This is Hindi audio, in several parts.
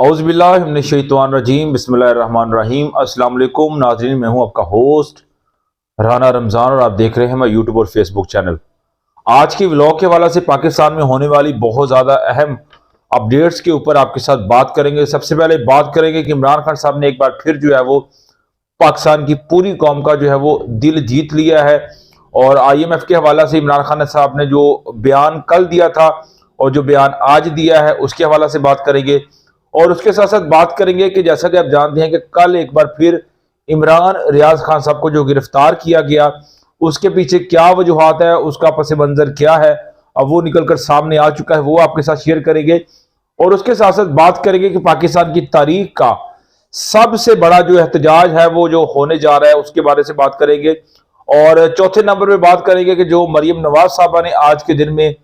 औज़ुबिल्लाहिमिनश्शैतानिर्रजीम बिस्मिल्लाहिर्रहमानिर्रहीम। अस्सलाम वालेकुम नाज़रीन, मैं हूं आपका होस्ट राना रमज़ान और आप देख रहे हैं मेरा यूट्यूब और फेसबुक चैनल। आज की व्लॉग के हवाले से पाकिस्तान में होने वाली बहुत ज़्यादा अहम अपडेट्स के ऊपर आपके साथ बात करेंगे। सबसे पहले बात करेंगे कि इमरान खान साहब ने एक बार फिर जो है वो पाकिस्तान की पूरी कौम का जो है वो दिल जीत लिया है। और IMF के हवाले से इमरान खान साहब ने जो बयान कल दिया था और जो बयान आज दिया है उसके हवाले से बात करेंगे। और उसके साथ साथ बात करेंगे कि जैसा कि आप जानते हैं कि कल एक बार फिर इमरान रियाज खान साहब को जो गिरफ्तार किया गया उसके पीछे क्या वजूहात है, उसका पस मंजर क्या है, अब वो निकलकर सामने आ चुका है, वो आपके साथ शेयर करेंगे। और उसके साथ साथ बात करेंगे कि पाकिस्तान की तारीख का सबसे बड़ा जो एहतजाज है वो जो होने जा रहा है उसके बारे से बात करेंगे। और चौथे नंबर पे बात करेंगे कि जो मरियम नवाज साहबा ने आज के दिन में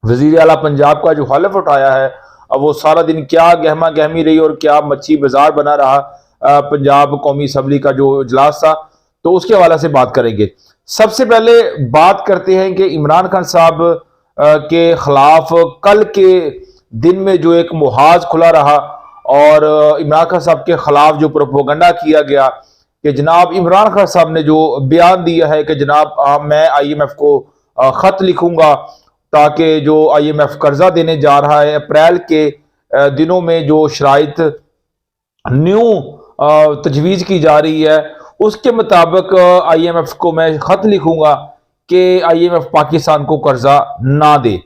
वजीर आला पंजाब का जो हलफ उठाया है, अब वो सारा दिन क्या गहमा गहमी रही और क्या मच्छी बाजार बना रहा पंजाब कौमी असम्बली का जो इजलास था, तो उसके हवाले से बात करेंगे। सबसे पहले बात करते हैं कि इमरान खान साहब के खिलाफ कल के दिन में जो एक मुहाज खुला रहा और इमरान खान साहब के खिलाफ जो प्रोपोगंडा किया गया कि जनाब इमरान खान साहब ने जो बयान दिया है कि जनाब मैं IMF को खत लिखूंगा ताकि जो IMF कर्जा देने जा रहा है अप्रैल के दिनों में जो शराइत न्यू तजवीज़ की जा रही है उसके मुताबिक IMF को मैं खत लिखूंगा कि IMF पाकिस्तान को कर्जा ना दे।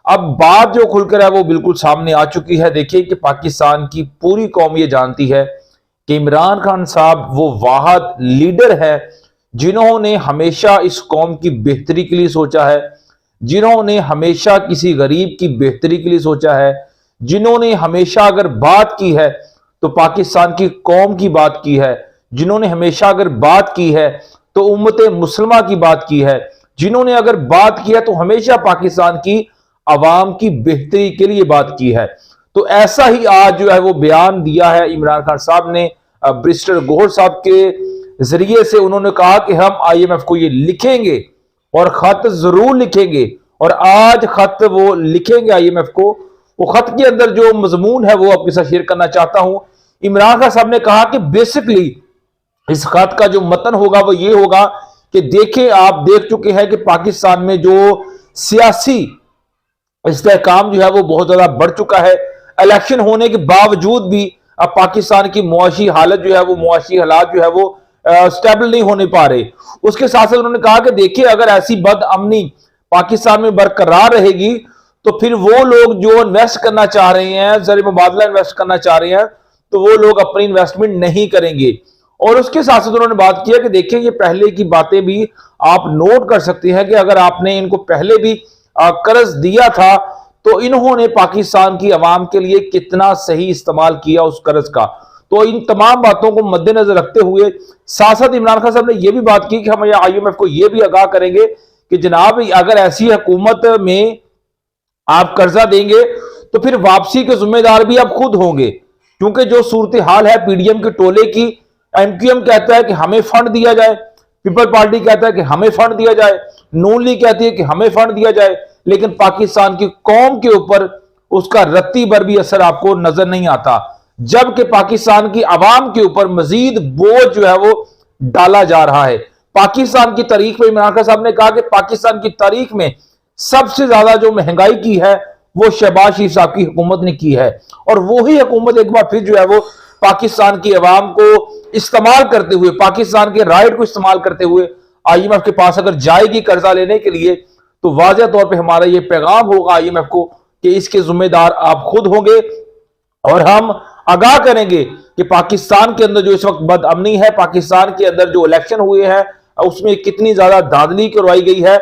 अब बात जो खुलकर है वो बिल्कुल सामने आ चुकी है। देखिए कि पाकिस्तान की पूरी कौम ये जानती है कि इमरान खान साहब वो वाहिद लीडर है जिन्होंने हमेशा इस कौम की बेहतरी के लिए सोचा है, जिन्होंने हमेशा किसी गरीब की बेहतरी के लिए सोचा है, जिन्होंने हमेशा अगर बात की है तो पाकिस्तान की कौम की बात की है, जिन्होंने हमेशा अगर बात की है तो उम्मत मुसलमा की बात की है, जिन्होंने अगर बात की है तो हमेशा पाकिस्तान की आवाम की बेहतरी के लिए बात की है। तो ऐसा ही आज जो है वो बयान दिया है इमरान खान साहब ने बैरिस्टर गौहर साहब के जरिए से। उन्होंने कहा कि हम IMF को ये लिखेंगे और खत जरूर लिखेंगे और आज खत वो लिखेंगे IMF को। वो खत के अंदर जो मजमून है वो आपके साथ शेयर करना चाहता हूं। इमरान खान साहब ने कहा कि बेसिकली इस खत का जो मतन होगा वो ये होगा कि देखिए आप देख चुके हैं कि पाकिस्तान में जो सियासी इस्तेहकाम जो है वो बहुत ज्यादा बढ़ चुका है। इलेक्शन होने के बावजूद भी अब पाकिस्तान की मुआशी हालत जो है वो मुआशी हालात जो है वो स्टेबल नहीं होने पा रहे। उसके साथ साथ उन्होंने कहा कि देखिए अगर ऐसी बदअमनी पाकिस्तान में बरकरार रहेगी तो फिर वो लोग जो इन्वेस्ट करना चाह रहे हैं, ज़र मुबादला इन्वेस्ट करना चाह रहे हैं, तो वो लोग अपनी इन्वेस्टमेंट नहीं करेंगे। और उसके साथ साथ उन्होंने बात किया कि देखिए ये पहले की बातें भी आप नोट कर सकते हैं कि अगर आपने इनको पहले भी कर्ज दिया था तो इन्होंने पाकिस्तान की आवाम के लिए कितना सही इस्तेमाल किया उस कर्ज का। तो इन तमाम बातों को मद्देनजर रखते हुए साथ साथ इमरान खान साहब ने यह भी बात की कि हम IMF को यह भी आगाह करेंगे कि जनाब अगर ऐसी हुकूमत में आप कर्जा देंगे तो फिर वापसी के जिम्मेदार भी आप खुद होंगे, क्योंकि जो सूरत हाल है PDM के टोले की, MQM कहता है कि हमें फंड दिया जाए, पीपल पार्टी कहता है कि हमें फंड दिया जाए, नून लीग कहती है कि हमें फंड दिया जाए, लेकिन पाकिस्तान की कौम के ऊपर उसका रत्ती भर भी असर आपको नजर नहीं आता, जबकि पाकिस्तान की आवाम के ऊपर मजीद बोझ जो है वो डाला जा रहा है। पाकिस्तान की तारीख में इमरान खान साहब ने कहा कि पाकिस्तान की तारीख में सबसे ज्यादा जो महंगाई की है वो शहबाज शरीफ साहब की हुकूमत ने की है। और वही हुकूमत एक बार फिर जो है वो पाकिस्तान की आवाम को इस्तेमाल करते हुए, पाकिस्तान के राइट को इस्तेमाल करते हुए IMF के पास अगर जाएगी कर्जा लेने के लिए तो वाज़ेह तौर पे हमारा ये पैगाम होगा IMF को कि इसके जिम्मेदार आप खुद होंगे। और हम आगाह करेंगे कि पाकिस्तान के अंदर जो इस वक्त बदअमनी है, पाकिस्तान के अंदर जो इलेक्शन हुए हैं उसमें कितनी ज्यादा धांधली करवाई गई है,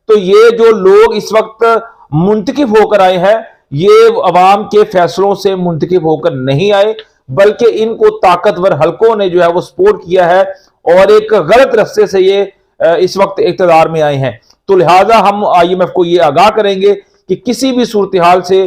तो ये जो लोग इस वक्त मुंतकिब होकर आए हैं ये अवाम के फैसलों से मुंतकिब होकर नहीं आए, बल्कि इनको ताकतवर हलकों ने जो है वो सपोर्ट किया है और एक गलत रास्ते से ये इस वक्त इक़्तिदार में आए हैं। तो लिहाजा हम IMF को ये आगाह करेंगे कि किसी भी सूरत हाल से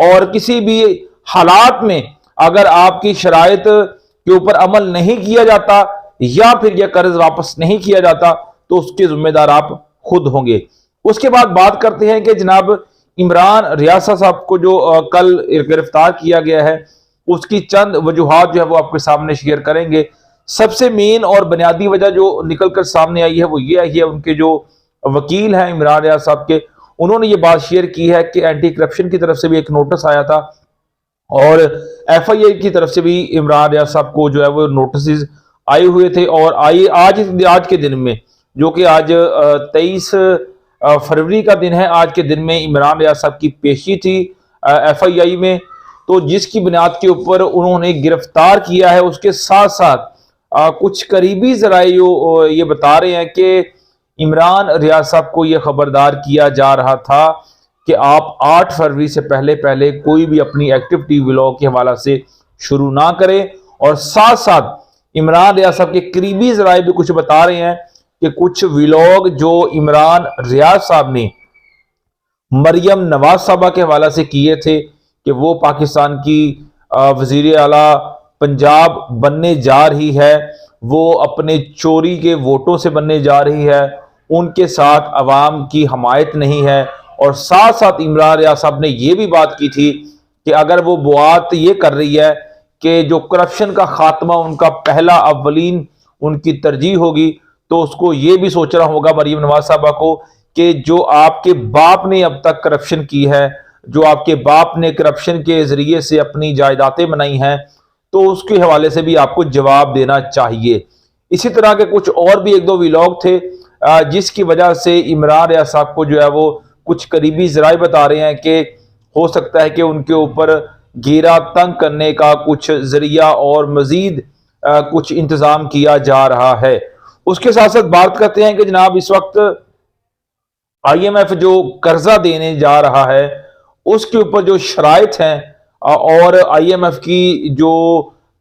और किसी भी हालात में अगर आपकी शराइत के ऊपर अमल नहीं किया जाता या फिर यह कर्ज वापस नहीं किया जाता तो उसके जिम्मेदार आप खुद होंगे। उसके बाद बात करते हैं कि जनाब इमरान रियाज साहब को जो कल गिरफ्तार किया गया है, उसकी चंद वजूहात जो है वो आपके सामने शेयर करेंगे। सबसे मेन और बुनियादी वजह जो निकल कर सामने आई है वो ये आई है, उनके जो वकील हैं इमरान रियाज साहब के, उन्होंने ये बात शेयर की है कि एंटी करप्शन की तरफ से भी एक नोटिस आया था और एफआईए की तरफ से भी इमरान रियाज साहब को जो है वो नोटिस आए हुए थे। और आज के दिन में, जो कि आज 23 फरवरी का दिन है, आज के दिन में इमरान रियाज साहब की पेशी थी एफआईआई में, तो जिसकी बुनियाद के ऊपर उन्होंने गिरफ्तार किया है। उसके साथ साथ कुछ करीबी जराए ये बता रहे हैं कि इमरान रियाज साहब को यह खबरदार किया जा रहा था कि आप 8 फरवरी से पहले पहले कोई भी अपनी एक्टिविटी व्लॉग के हवाला से शुरू ना करें। और साथ साथ इमरान रियाज साहब के करीबी जराए भी कुछ बता रहे हैं कि कुछ व्लॉग जो इमरान रियाज साहब ने मरियम नवाज साहबा के हवाला से किए थे कि वो पाकिस्तान की वजीर आला पंजाब बनने जा रही है, वो अपने चोरी के वोटों से बनने जा रही है, उनके साथ अवाम की हमायत नहीं है। और साथ साथ इमरान रियाज साहब ने यह भी बात की थी कि अगर वो बात ये कर रही है कि जो करप्शन का खात्मा उनका पहला अव्वलीन उनकी तरजीह होगी, तो उसको ये भी सोचना होगा मरियम नवाज साहबा को कि जो आपके बाप ने अब तक करप्शन की है, जो आपके बाप ने करप्शन के जरिए से अपनी जायदादें बनाई हैं, तो उसके हवाले से भी आपको जवाब देना चाहिए। इसी तरह के कुछ और भी एक दो व्लॉग थे जिसकी वजह से इमरान रियाज साहब को जो है वो कुछ करीबी जराए बता रहे हैं कि हो सकता है कि उनके ऊपर घेरा तंग करने का कुछ जरिया और मजीद कुछ इंतजाम किया जा रहा है। उसके साथ साथ बात करते हैं कि जनाब इस वक्त आईएमएफ जो कर्जा देने जा रहा है उसके ऊपर जो शराइत हैं और आईएमएफ की जो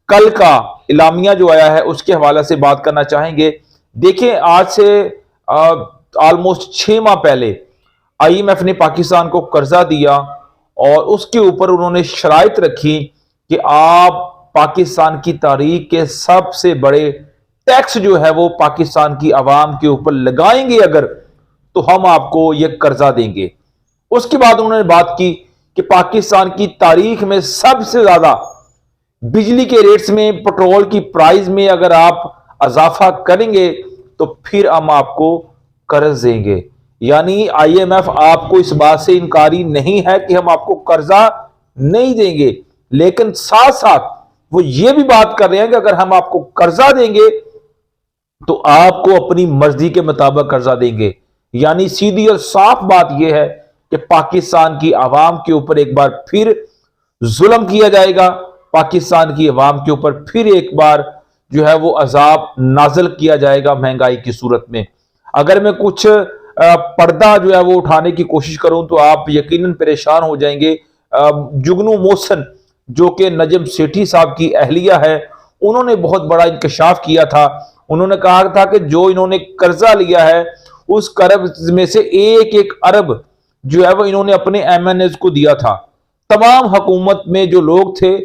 कल का इलामिया जो आया है उसके हवाले से बात करना चाहेंगे। देखिए, आज से ऑलमोस्ट 6 माह पहले आईएमएफ ने पाकिस्तान को कर्जा दिया और उसके ऊपर उन्होंने शराइत रखी कि आप पाकिस्तान की तारीख के सबसे बड़े टैक्स जो है वो पाकिस्तान की आवाम के ऊपर लगाएंगे अगर, तो हम आपको ये कर्जा देंगे। उसके बाद उन्होंने बात की कि पाकिस्तान की तारीख में सबसे ज्यादा बिजली के रेट्स में, पेट्रोल की प्राइस में अगर आप इजाफा करेंगे तो फिर हम आपको कर्ज देंगे। यानी आईएमएफ आपको इस बात से इनकारी नहीं है कि हम आपको कर्जा नहीं देंगे, लेकिन साथ साथ वो ये भी बात कर रहे हैं कि अगर हम आपको कर्जा देंगे तो आपको अपनी मर्जी के मुताबिक कर्जा देंगे। यानी सीधी और साफ बात यह है कि पाकिस्तान की आवाम के ऊपर एक बार फिर जुल्म किया जाएगा, पाकिस्तान की आवाम के ऊपर फिर एक बार जो है वो अजाब नाजिल किया जाएगा महंगाई की सूरत में। अगर मैं कुछ पर्दा जो है वो उठाने की कोशिश करूं तो आप यकीनन परेशान हो जाएंगे। जुगनू मोहसिन जो कि नजम सेठी साहब की अहलिया है, उन्होंने बहुत बड़ा इंकशाफ किया था। उन्होंने कहा था कि जो इन्होंने कर्जा लिया है उस कर्ज में से 1-1 अरब जो है वो इन्होंने अपने एमएनएस को दिया था। तमाम हुकूमत में जो लोग थे,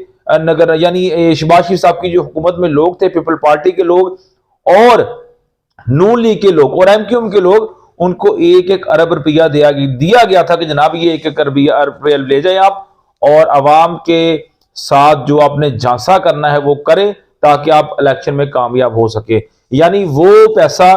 नगर यानी शहबाज शरीफ साहब की जो हुकूमत में लोग थे, पीपल पार्टी के लोग और नून लीग के लोग और एमक्यूएम के लोग, उनको 1-1 अरब रुपया दिया गया था कि जनाब ये 1-1 अरब रुपया ले जाए आप और अवाम के साथ जो आपने झांसा करना है वो करें ताकि आप इलेक्शन में कामयाब हो सके। यानी वो पैसा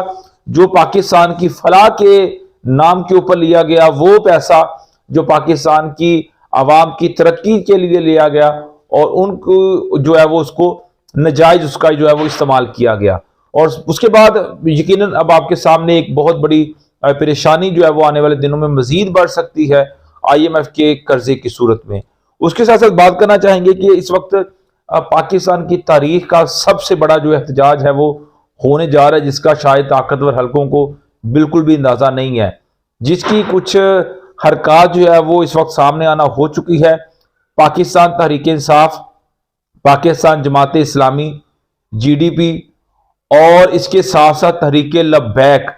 जो पाकिस्तान की फलाह के नाम के ऊपर लिया गया, वो पैसा जो पाकिस्तान की आवाम की तरक्की के लिए लिया गया और उनको जो है वो उसको नजायज उसका जो है वो इस्तेमाल किया गया। और उसके बाद यकीनन अब आपके सामने एक बहुत बड़ी परेशानी जो है वो आने वाले दिनों में मजीद बढ़ सकती है आईएमएफ के कर्जे की सूरत में। उसके साथ साथ बात करना चाहेंगे कि इस वक्त पाकिस्तान की तारीख का सबसे बड़ा जो एहतजाज है वो होने जा रहा है, जिसका शायद ताकतवर हलकों को बिल्कुल भी अंदाजा नहीं है, जिसकी कुछ हरकत जो है वो इस वक्त सामने आना हो चुकी है। पाकिस्तान तहरीक इंसाफ, पाकिस्तान जमात इस्लामी, जीडीपी और इसके साथ साथ तहरीक लब्बैक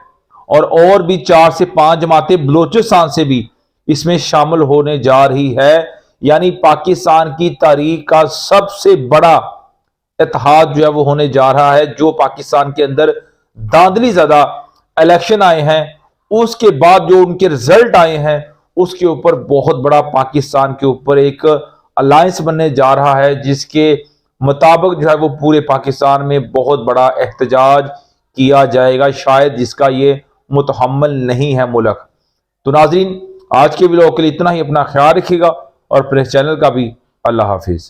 और भी 4 से 5 जमातें बलोचिस्तान से भी इसमें शामिल होने जा रही है। यानी पाकिस्तान की तारीख का सबसे बड़ा इत्तेहाद जो है वो होने जा रहा है। जो पाकिस्तान के अंदर धांधली ज्यादा इलेक्शन आए हैं, उसके बाद जो उनके रिजल्ट आए हैं, उसके ऊपर बहुत बड़ा पाकिस्तान के ऊपर एक अलायंस बनने जा रहा है, जिसके मुताबिक जो है वो पूरे पाकिस्तान में बहुत बड़ा एहतजाज किया जाएगा, शायद जिसका ये मुतहम्मल नहीं है मुल्क। तो नाज़रीन, आज के व्लॉग के लिए इतना ही। अपना ख्याल रखिएगा और प्रेस चैनल का भी। अल्लाह हाफिज़।